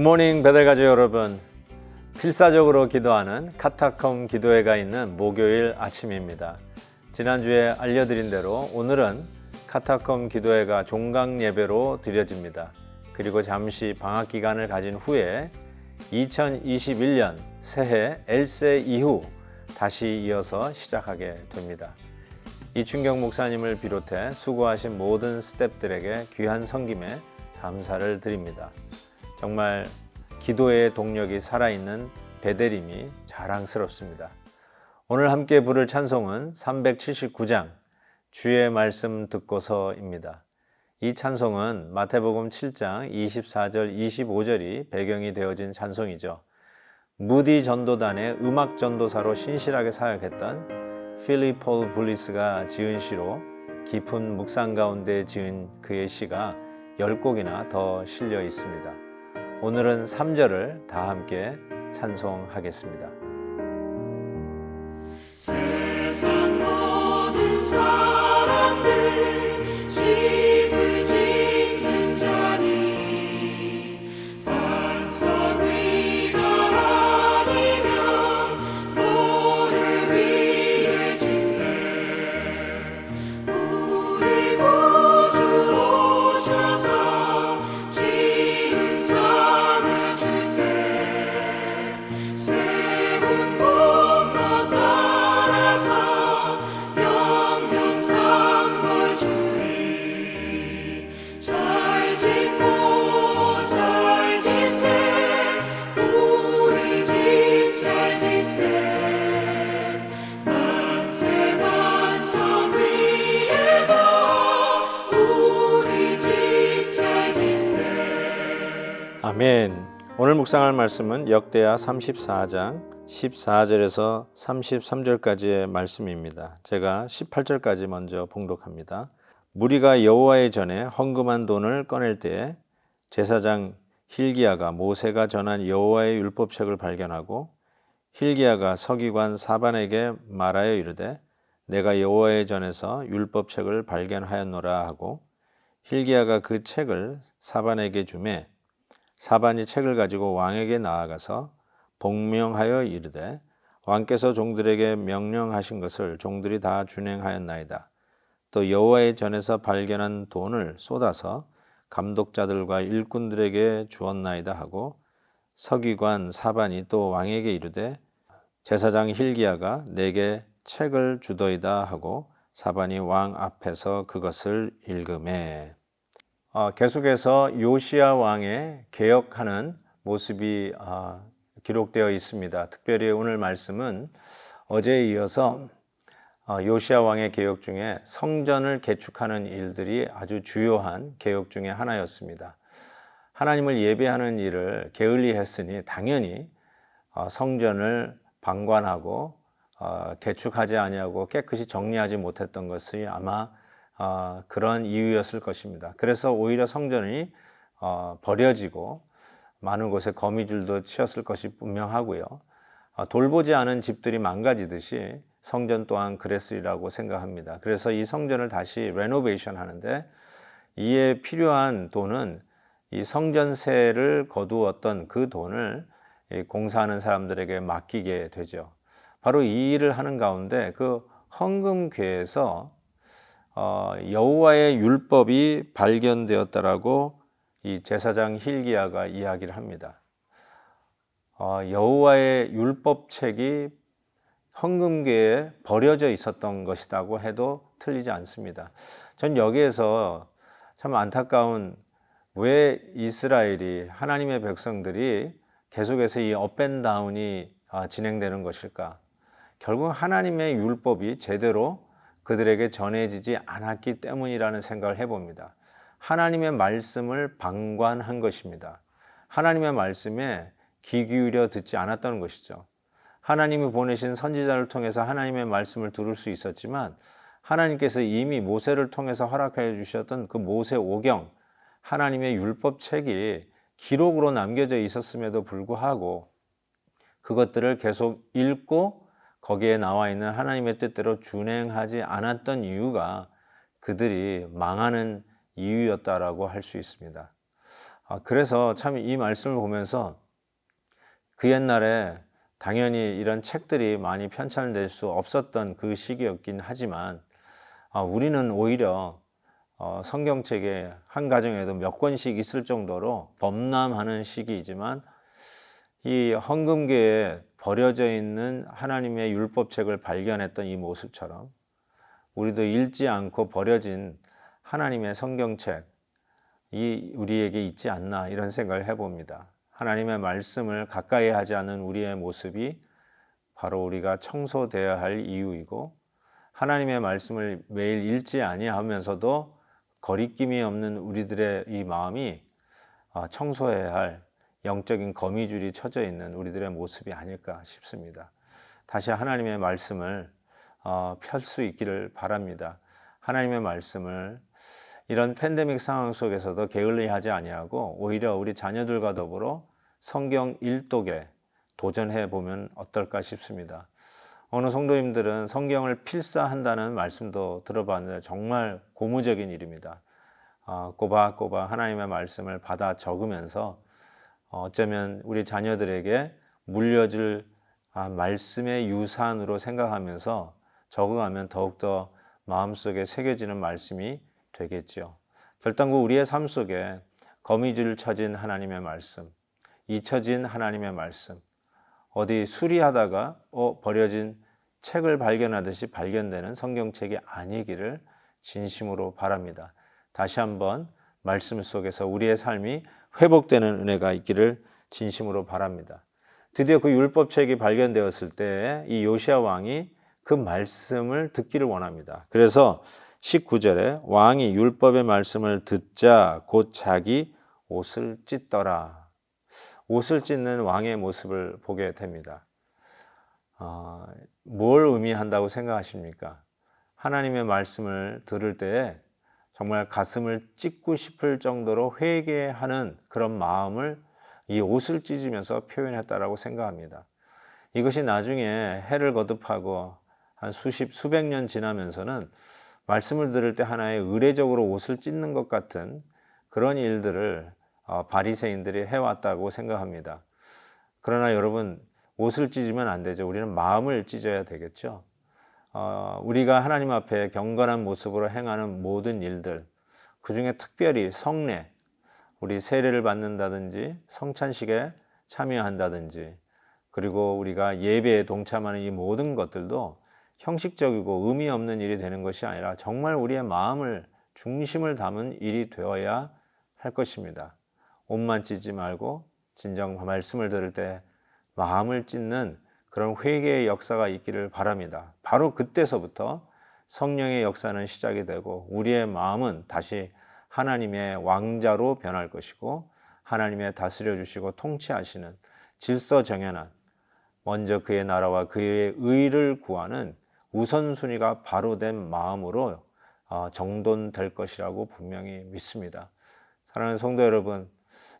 굿모닝 베델가족 여러분, 필사적으로 기도하는 카타콤 기도회가 있는 목요일 아침입니다. 지난주에 알려드린 대로 오늘은 카타콤 기도회가 종강 예배로 드려집니다. 그리고 잠시 방학 기간을 가진 후에 2021년 새해 엘세 이후 다시 이어서 시작하게 됩니다. 이춘경 목사님을 비롯해 수고하신 모든 스태프들에게 귀한 섬김에 감사를 드립니다. 정말 기도의 동력이 살아있는 베델임이 자랑스럽습니다. 오늘 함께 부를 찬송은 379장 주의 말씀 듣고서입니다. 이 찬송은 마태복음 7장 24절 25절이 배경이 되어진 찬송이죠. 무디 전도단의 음악 전도사로 신실하게 사역했던 필립 폴 블리스가 지은 시로 깊은 묵상 가운데 지은 그의 시가 10곡이나 더 실려 있습니다. 오늘은 3절을 다 함께 찬송하겠습니다. 세상 모든 사람들 집을 짓는 자니 반석 위가 아니면 모를 위에 짓네. 우리 구주 오셔서 지은 상을 줄때 세운 곳마다 따라서 영명삼벌 주리. 잘 짓고 잘 짓세 우리 집 잘 짓세. 만세 반석 위에다 우리 집 잘 짓세. 아멘. 오늘 묵상할 말씀은 역대하 34장 14절에서 33절까지의 말씀입니다. 제가 18절까지 먼저 봉독합니다. 무리가 여호와의 전에 헌금한 돈을 꺼낼 때에 제사장 hil기야가 모세가 전한 여호와의 율법책을 발견하고 hil기야가 서기관 사반에게 말하여 이르되 내가 여호와의 전에서 율법책을 발견하였노라 하고 hil기야가 그 책을 사반에게 주매 사반이 책을 가지고 왕에게 나아가서 복명하여 이르되 왕께서 종들에게 명령하신 것을 종들이 다 준행하였나이다. 또 여호와의 전에서 발견한 돈을 쏟아서 감독자들과 일꾼들에게 주었나이다 하고 서기관 사반이 또 왕에게 이르되 제사장 hil기야가 내게 책을 주더이다 하고 사반이 왕 앞에서 그것을 읽으매. 계속해서 요시야 왕의 개혁하는 모습이 기록되어 있습니다. 특별히 오늘 말씀은 어제에 이어서 요시야 왕의 개혁 중에 성전을 개축하는 일들이 아주 주요한 개혁 중에 하나였습니다. 하나님을 예배하는 일을 게을리했으니 당연히 성전을 방관하고 개축하지 아니하고 깨끗이 정리하지 못했던 것이 아마 그런 이유였을 것입니다. 그래서 오히려 성전이 버려지고 많은 곳에 거미줄도 치었을 것이 분명하고요. 돌보지 않은 집들이 망가지듯이 성전 또한 그랬으리라고 생각합니다. 그래서 이 성전을 다시 레노베이션 하는데 이에 필요한 돈은 이 성전세를 거두었던 그 돈을 공사하는 사람들에게 맡기게 되죠. 바로 이 일을 하는 가운데 그 헌금궤에서 여호와의 율법이 발견되었다라고 이 제사장 hil기야가 이야기를 합니다. 여호와의 율법책이 헌금궤에 버려져 있었던 것이라고 해도 틀리지 않습니다. 전 여기에서 참 안타까운 왜 이스라엘이 하나님의 백성들이 계속해서 이 업앤다운이 진행되는 것일까? 결국 하나님의 율법이 제대로 그들에게 전해지지 않았기 때문이라는 생각을 해봅니다. 하나님의 말씀을 방관한 것입니다. 하나님의 말씀에 귀 기울여 듣지 않았다는 것이죠. 하나님이 보내신 선지자를 통해서 하나님의 말씀을 들을 수 있었지만 하나님께서 이미 모세를 통해서 허락해 주셨던 그 모세 오경, 하나님의 율법책이 기록으로 남겨져 있었음에도 불구하고 그것들을 계속 읽고 거기에 나와 있는 하나님의 뜻대로 준행하지 않았던 이유가 그들이 망하는 이유였다라고 할 수 있습니다. 그래서 참 이 말씀을 보면서 그 옛날에 당연히 이런 책들이 많이 편찬될 수 없었던 그 시기였긴 하지만 우리는 오히려 성경책에 한 가정에도 몇 권씩 있을 정도로 범람하는 시기이지만 이 헌금계에 버려져 있는 하나님의 율법책을 발견했던 이 모습처럼 우리도 읽지 않고 버려진 하나님의 성경책 이 우리에게 있지 않나 이런 생각을 해봅니다. 하나님의 말씀을 가까이 하지 않는 우리의 모습이 바로 우리가 청소되어야 할 이유이고 하나님의 말씀을 매일 읽지 아니하면서도 거리낌이 없는 우리들의 이 마음이 청소해야 할 영적인 거미줄이 쳐져 있는 우리들의 모습이 아닐까 싶습니다. 다시 하나님의 말씀을 펼 수 있기를 바랍니다. 하나님의 말씀을 이런 팬데믹 상황 속에서도 게을리하지 아니하고 오히려 우리 자녀들과 더불어 성경 일독에 도전해 보면 어떨까 싶습니다. 어느 성도님들은 성경을 필사한다는 말씀도 들어봤는데 정말 고무적인 일입니다. 꼬박꼬박 하나님의 말씀을 받아 적으면서 어쩌면 우리 자녀들에게 물려줄 말씀의 유산으로 생각하면서 적어가면 더욱더 마음속에 새겨지는 말씀이 되겠죠. 결단코 우리의 삶 속에 거미줄 쳐진 하나님의 말씀, 잊혀진 하나님의 말씀, 어디 수리하다가 버려진 책을 발견하듯이 발견되는 성경책이 아니기를 진심으로 바랍니다. 다시 한번 말씀 속에서 우리의 삶이 회복되는 은혜가 있기를 진심으로 바랍니다. 드디어 그 율법책이 발견되었을 때 이 요시야 왕이 그 말씀을 듣기를 원합니다. 그래서 19절에 왕이 율법의 말씀을 듣자 곧 자기 옷을 찢더라. 옷을 찢는 왕의 모습을 보게 됩니다. 뭘 의미한다고 생각하십니까? 하나님의 말씀을 들을 때에 정말 가슴을 찢고 싶을 정도로 회개하는 그런 마음을 이 옷을 찢으면서 표현했다라고 생각합니다. 이것이 나중에 해를 거듭하고 한 수백 년 지나면서는 말씀을 들을 때 하나의 의례적으로 옷을 찢는 것 같은 그런 일들을 바리새인들이 해왔다고 생각합니다. 그러나 여러분 옷을 찢으면 안 되죠. 우리는 마음을 찢어야 되겠죠. 우리가 하나님 앞에 경건한 모습으로 행하는 모든 일들, 그중에 특별히 성례, 우리 세례를 받는다든지 성찬식에 참여한다든지 그리고 우리가 예배에 동참하는 이 모든 것들도 형식적이고 의미 없는 일이 되는 것이 아니라 정말 우리의 마음을 중심을 담은 일이 되어야 할 것입니다. 옷만 찢지 말고 진정 말씀을 들을 때 마음을 찢는 그런 회개의 역사가 있기를 바랍니다. 바로 그때서부터 성령의 역사는 시작이 되고 우리의 마음은 다시 하나님의 왕자로 변할 것이고 하나님의 다스려 주시고 통치하시는 질서정연한 먼저 그의 나라와 그의 의를 구하는 우선순위가 바로 된 마음으로 정돈될 것이라고 분명히 믿습니다. 사랑하는 성도 여러분,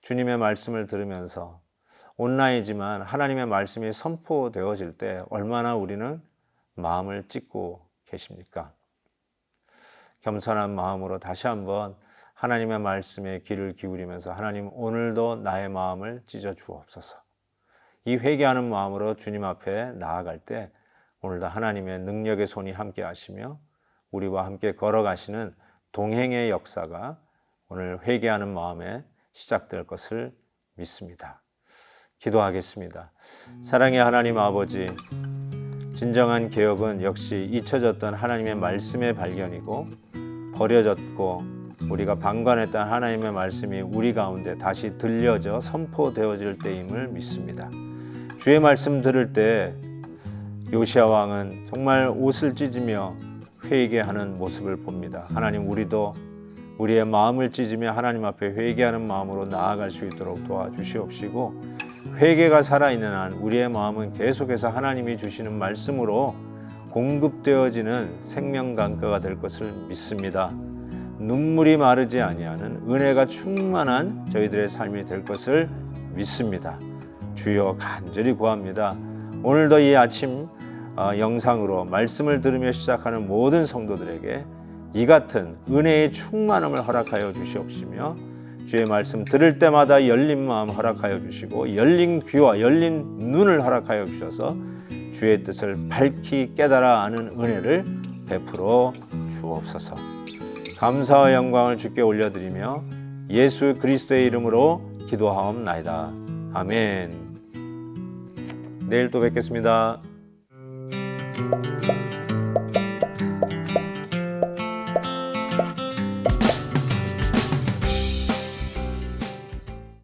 주님의 말씀을 들으면서 온라인이지만 하나님의 말씀이 선포되어질 때 얼마나 우리는 마음을 찢고 계십니까? 겸손한 마음으로 다시 한번 하나님의 말씀에 귀를 기울이면서 하나님 오늘도 나의 마음을 찢어 주옵소서. 이 회개하는 마음으로 주님 앞에 나아갈 때 오늘도 하나님의 능력의 손이 함께 하시며 우리와 함께 걸어가시는 동행의 역사가 오늘 회개하는 마음에 시작될 것을 믿습니다. 기도하겠습니다. 사랑의 하나님 아버지, 진정한 개혁은 역시 잊혀졌던 하나님의 말씀의 발견이고 버려졌고 우리가 방관했던 하나님의 말씀이 우리 가운데 다시 들려져 선포되어질 때임을 믿습니다. 주의 말씀 들을 때 요시야 왕은 정말 옷을 찢으며 회개하는 모습을 봅니다. 하나님 우리도 우리의 마음을 찢으며 하나님 앞에 회개하는 마음으로 나아갈 수 있도록 도와주시옵시고 회개가 살아있는 한 우리의 마음은 계속해서 하나님이 주시는 말씀으로 공급되어지는 생명강가가 될 것을 믿습니다. 눈물이 마르지 아니하는 은혜가 충만한 저희들의 삶이 될 것을 믿습니다. 주여 간절히 구합니다. 오늘도 이 아침 영상으로 말씀을 들으며 시작하는 모든 성도들에게 이 같은 은혜의 충만함을 허락하여 주시옵시며 주의 말씀 들을 때마다 열린 마음 허락하여 주시고 열린 귀와 열린 눈을 허락하여 주셔서 주의 뜻을 밝히 깨달아 아는 은혜를 베풀어 주옵소서. 감사와 영광을 주께 올려드리며 예수 그리스도의 이름으로 기도하옵나이다. 아멘. 내일 또 뵙겠습니다.